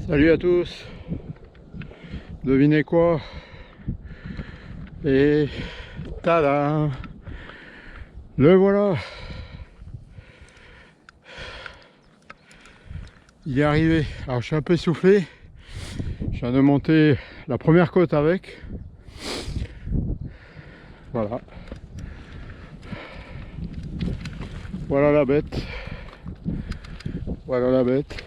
Salut à tous. Devinez quoi? Et tada! Le voilà. Il est arrivé. Alors je suis un peu essoufflé. Je viens de monter la première côte avec. Voilà. Voilà la bête. Voilà la bête.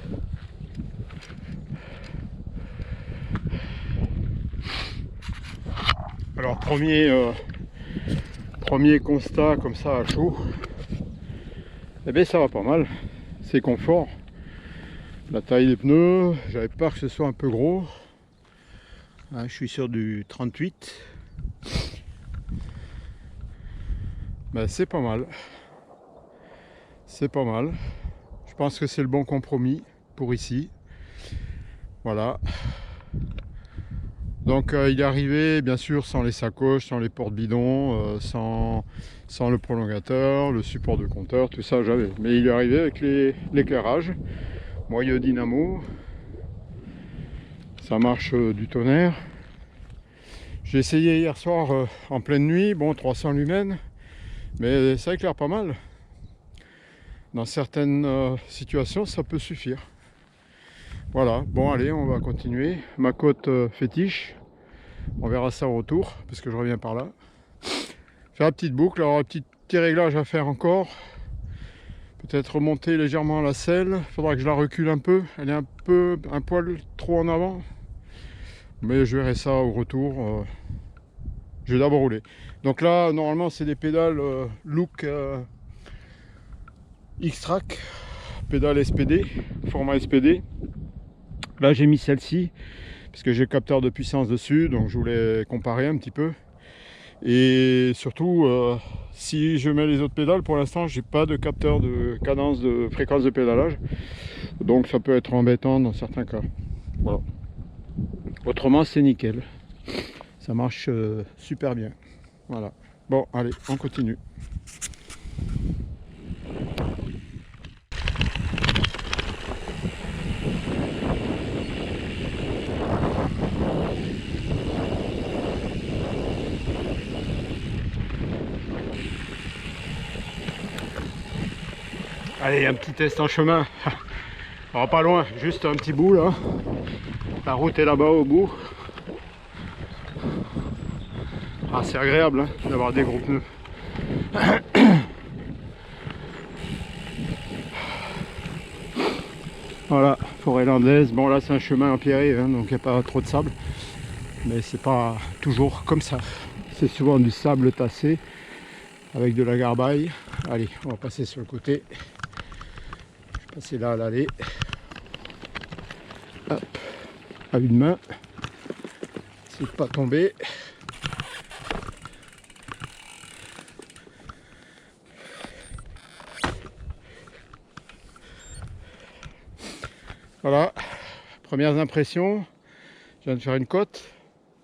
Alors premier constat comme ça à chaud. Eh bien ça va pas mal. C'est confort. La taille des pneus, j'avais peur que ce soit un peu gros. Hein, je suis sur du 38. Ben, c'est pas mal. C'est pas mal. Je pense que c'est le bon compromis pour ici. Voilà. Donc il est arrivé bien sûr sans les sacoches, sans les porte-bidons, sans le prolongateur, le support de compteur, tout ça j'avais. Mais il est arrivé avec l'éclairage, moyeu dynamo. Ça marche du tonnerre. J'ai essayé hier soir en pleine nuit, bon 300 lumens, mais ça éclaire pas mal. Dans certaines situations ça peut suffire. Voilà, bon allez on va continuer. Ma côte fétiche, on verra ça au retour, parce que je reviens par là. Faire la petite boucle, alors un petit réglage à faire encore. Peut-être remonter légèrement la selle, il faudra que je la recule un peu, elle est un poil trop en avant. Mais je verrai ça au retour. Je vais d'abord rouler. Donc là, normalement, c'est des pédales Look X-Track, pédale SPD, format SPD. Là, j'ai mis celle-ci, parce que j'ai le capteur de puissance dessus, donc je voulais comparer un petit peu. Et surtout, si je mets les autres pédales, pour l'instant, j'ai pas de capteur de cadence, de fréquence de pédalage. Donc ça peut être embêtant dans certains cas. Voilà. Autrement, c'est nickel. Ça marche super bien. Voilà. Bon, allez, on continue. Allez, un petit test en chemin. On va pas loin, juste un petit bout là. La route est là-bas au bout. Ah, c'est agréable hein, d'avoir des gros pneus. Voilà, forêt landaise. Bon là c'est un chemin empierré, hein, donc il n'y a pas trop de sable. Mais c'est pas toujours comme ça. C'est souvent du sable tassé avec de la garbaille. Allez, on va passer sur le côté. Je vais passer là à l'allée. Hop, à une main. C'est pas tomber. Voilà, premières impressions. Je viens de faire une côte.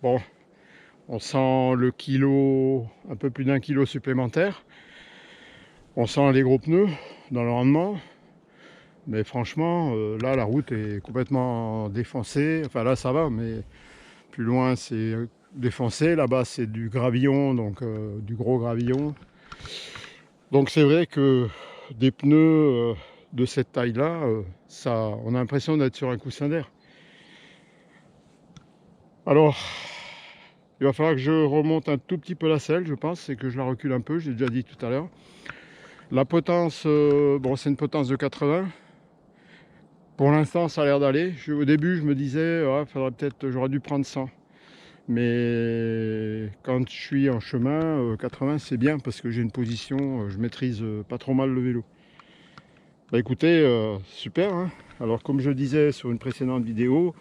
Bon, on sent le kilo, un peu plus d'un kilo supplémentaire. On sent les gros pneus dans le rendement. Mais franchement, là la route est complètement défoncée. Enfin là ça va, mais plus loin c'est défoncé. Là-bas c'est du gravillon, donc du gros gravillon. Donc c'est vrai que des pneus de cette taille-là, on a l'impression d'être sur un coussin d'air. Alors, il va falloir que je remonte un tout petit peu la selle, je pense, et que je la recule un peu, j'ai déjà dit tout à l'heure. La potence, bon, c'est une potence de 80. Pour l'instant, ça a l'air d'aller. Au début, je me disais, faudrait peut-être, j'aurais dû prendre 100. Mais quand je suis en chemin, 80 c'est bien parce que j'ai une position, je maîtrise pas trop mal le vélo. Bah écoutez, super. Hein. Alors comme je disais sur une précédente vidéo,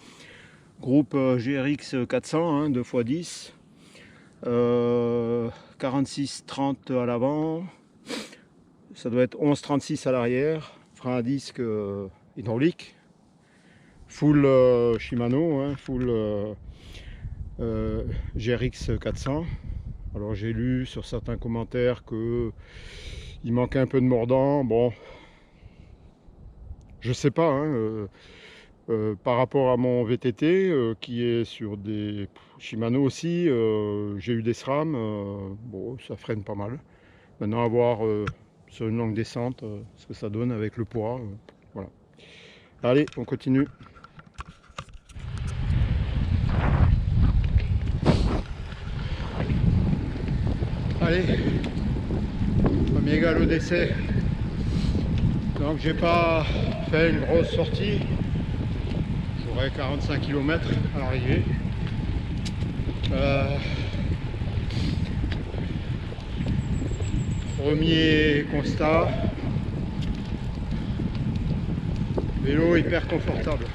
groupe GRX 400, hein, 2x10, 46-30 à l'avant, ça doit être 11-36 à l'arrière, frein à disque hydraulique, full Shimano, hein, full GRX 400. Alors j'ai lu sur certains commentaires que il manquait un peu de mordant. Bon, je sais pas. Hein, Par rapport à mon VTT qui est sur des Shimano aussi, j'ai eu des SRAM, bon ça freine pas mal. Maintenant à voir sur une longue descente ce que ça donne avec le poids. Voilà. Allez, on continue. Allez, premier galop d'essai. Donc j'ai pas fait une grosse sortie. J'aurai 45 km à l'arrivée. Premier constat, vélo hyper confortable.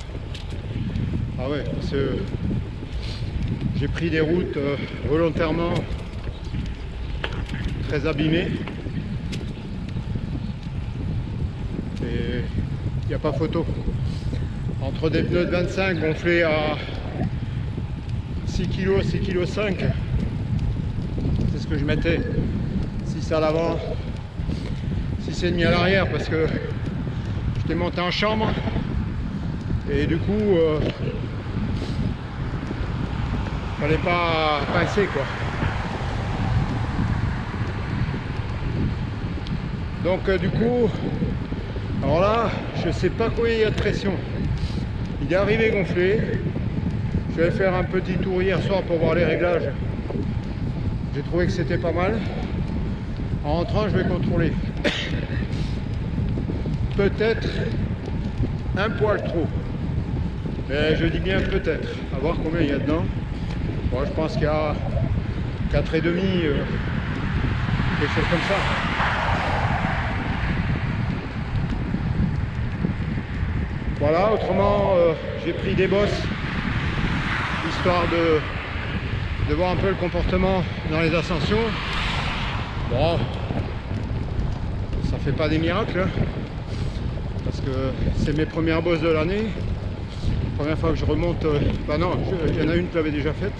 Ah ouais, parce que j'ai pris des routes volontairement très abîmées et il n'y a pas photo. Entre des pneus de 25 gonflés à 6 kg, 6 kg 5, c'est ce que je mettais. 6 à l'avant, 6,5 à l'arrière parce que j'étais monté en chambre et du coup fallait pas pincer quoi. Donc du coup, alors là, je sais pas combien il y a de pression. Il est arrivé gonflé. Je vais faire un petit tour hier soir pour voir les réglages. J'ai trouvé que c'était pas mal. En rentrant, je vais contrôler. Peut-être un poil trop. Mais je dis bien peut-être. À voir combien il y a dedans. Bon, je pense qu'il y a 4,5, quelque chose comme ça. Voilà, autrement, j'ai pris des bosses, histoire de voir un peu le comportement dans les ascensions. Bon, ça fait pas des miracles, hein, parce que c'est mes premières bosses de l'année. Première fois que je remonte, bah non, il y en a une que j'avais déjà faite.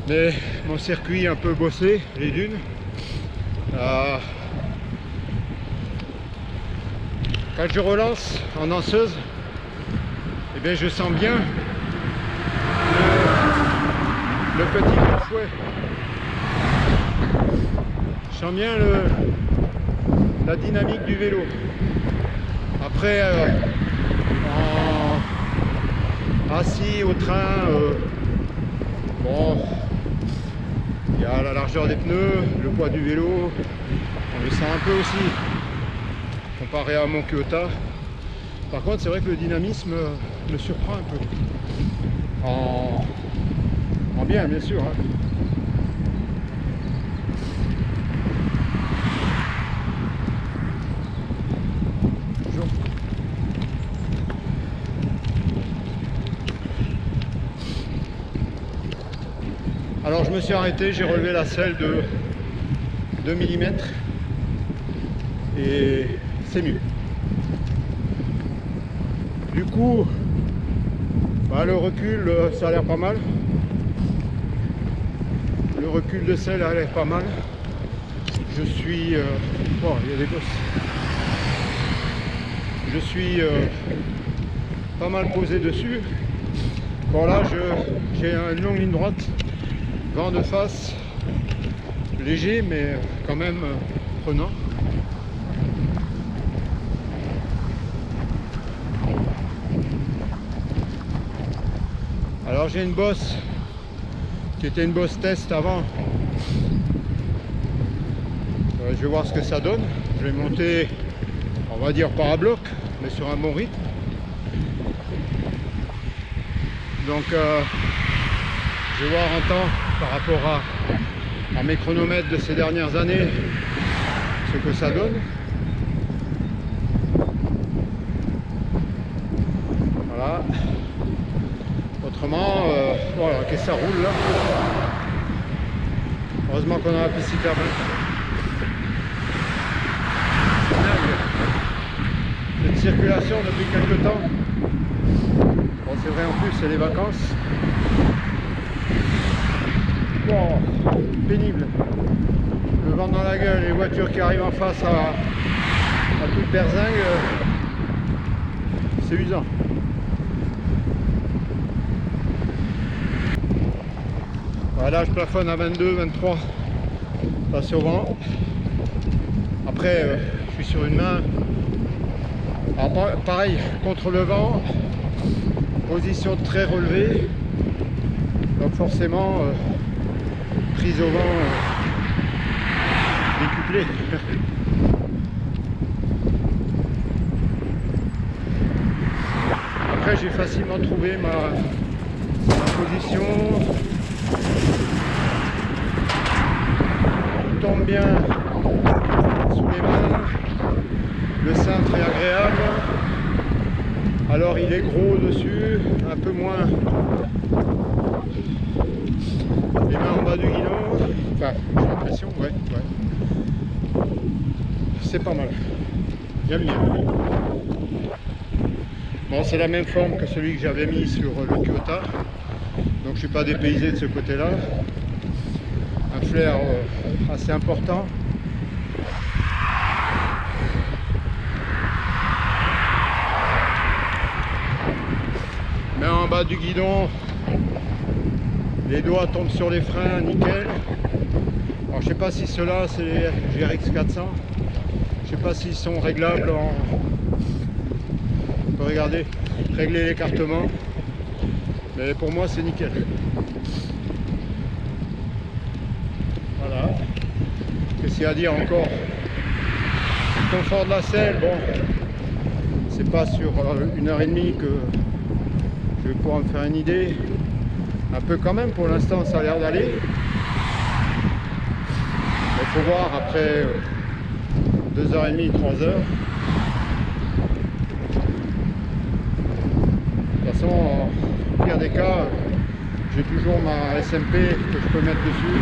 Mais mon circuit un peu bossé, les dunes. Quand je relance en danseuse, eh bien je sens bien le petit fouet. Je sens bien la dynamique du vélo. Après, assis au train, bon, il y a la largeur des pneus, le poids du vélo, on le sent un peu aussi comparé à mon Kyoto. Par contre, c'est vrai que le dynamisme me surprend un peu. En bien, bien sûr. Hein. Bonjour. Alors, je me suis arrêté, j'ai relevé la selle de 2 mm et c'est mieux. Du coup, bah, le recul, ça a l'air pas mal. Le recul de selle a l'air pas mal. Je suis... bon, il y a des gosses. Je suis pas mal posé dessus. Bon là, j'ai une longue ligne droite. Vent de face. Léger, mais quand même prenant. Alors j'ai une bosse qui était une bosse test avant. Je vais voir ce que ça donne. Je vais monter, on va dire par à bloc, mais sur un bon rythme. Donc je vais voir en temps par rapport à mes chronomètres de ces dernières années ce que ça donne. Voilà. Autrement, voilà, qu'est-ce que ça roule là. Heureusement qu'on a la piste hyper belle. Cette circulation depuis quelques temps. Bon, c'est vrai en plus, c'est les vacances. Bon, pénible. Le vent dans la gueule, les voitures qui arrivent en face à toute berzingue. c'est usant. Voilà, je plafonne à 22, 23, face au vent. Après, je suis sur une main. Alors, pareil, contre le vent, position très relevée. Donc forcément, prise au vent décuplée. Après, j'ai facilement trouvé ma position. Je tombe bien sous les mains. Le cintre est agréable. Alors il est gros dessus, un peu moins les mains en bas du guidon. Enfin, j'ai l'impression, ouais. C'est pas mal. J'aime bien. Bon, c'est la même forme que celui que j'avais mis sur le Kyota. Donc je suis pas dépaysé de ce côté-là. Un flair assez important. Mais en bas du guidon, les doigts tombent sur les freins, nickel. Alors je sais pas si ceux-là c'est les GRX 400. Je sais pas s'ils sont réglables en... On peut regarder, régler l'écartement. Mais pour moi c'est nickel. Voilà. Qu'est-ce qu'il y a à dire encore? Le confort de la selle, bon, c'est pas sur 1h30 que je vais pouvoir me faire une idée. Un peu quand même, pour l'instant ça a l'air d'aller. Il faut voir après 2h30, 3h. De toute façon, au pire des cas, j'ai toujours ma SMP que je peux mettre dessus.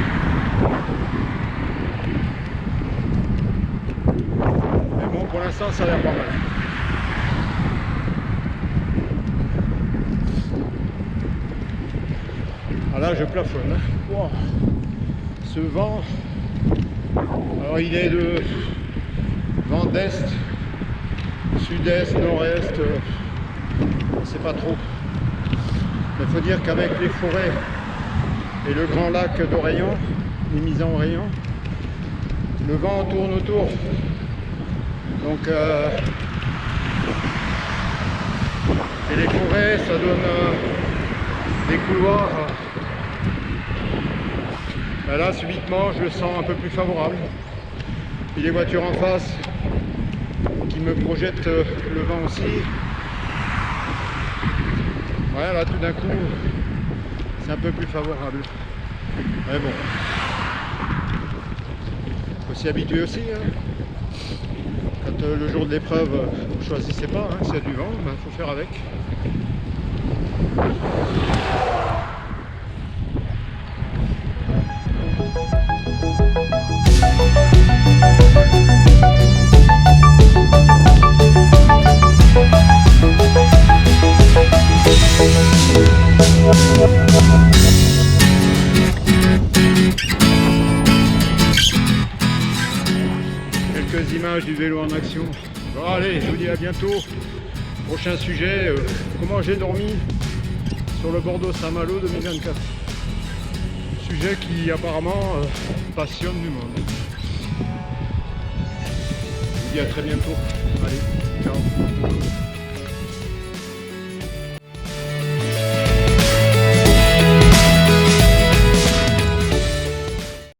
Mais bon, pour l'instant ça a l'air pas mal. Là je plafonne. Wow. Ce vent, alors il est de vent d'est, sud-est, nord-est, on ne sait pas trop. Mais il faut dire qu'avec les forêts et le grand lac d'Oreillon, les mises en Oreillon, le vent tourne autour. Donc et les forêts, ça donne des couloirs. Là, subitement, je le sens un peu plus favorable. Et les voitures en face qui me projettent le vent aussi. Ouais, là, tout d'un coup, c'est un peu plus favorable. Mais bon, faut s'y habituer aussi. Hein. Quand le jour de l'épreuve, vous ne choisissez pas, hein, s'il y a du vent, il faut faire avec. Quelques images du vélo en action. Bon, allez, je vous dis à bientôt. Prochain sujet, comment j'ai dormi sur le Bordeaux-Saint-Malo 2024. Sujet qui apparemment passionne du monde. Je vous dis à très bientôt. Allez, ciao.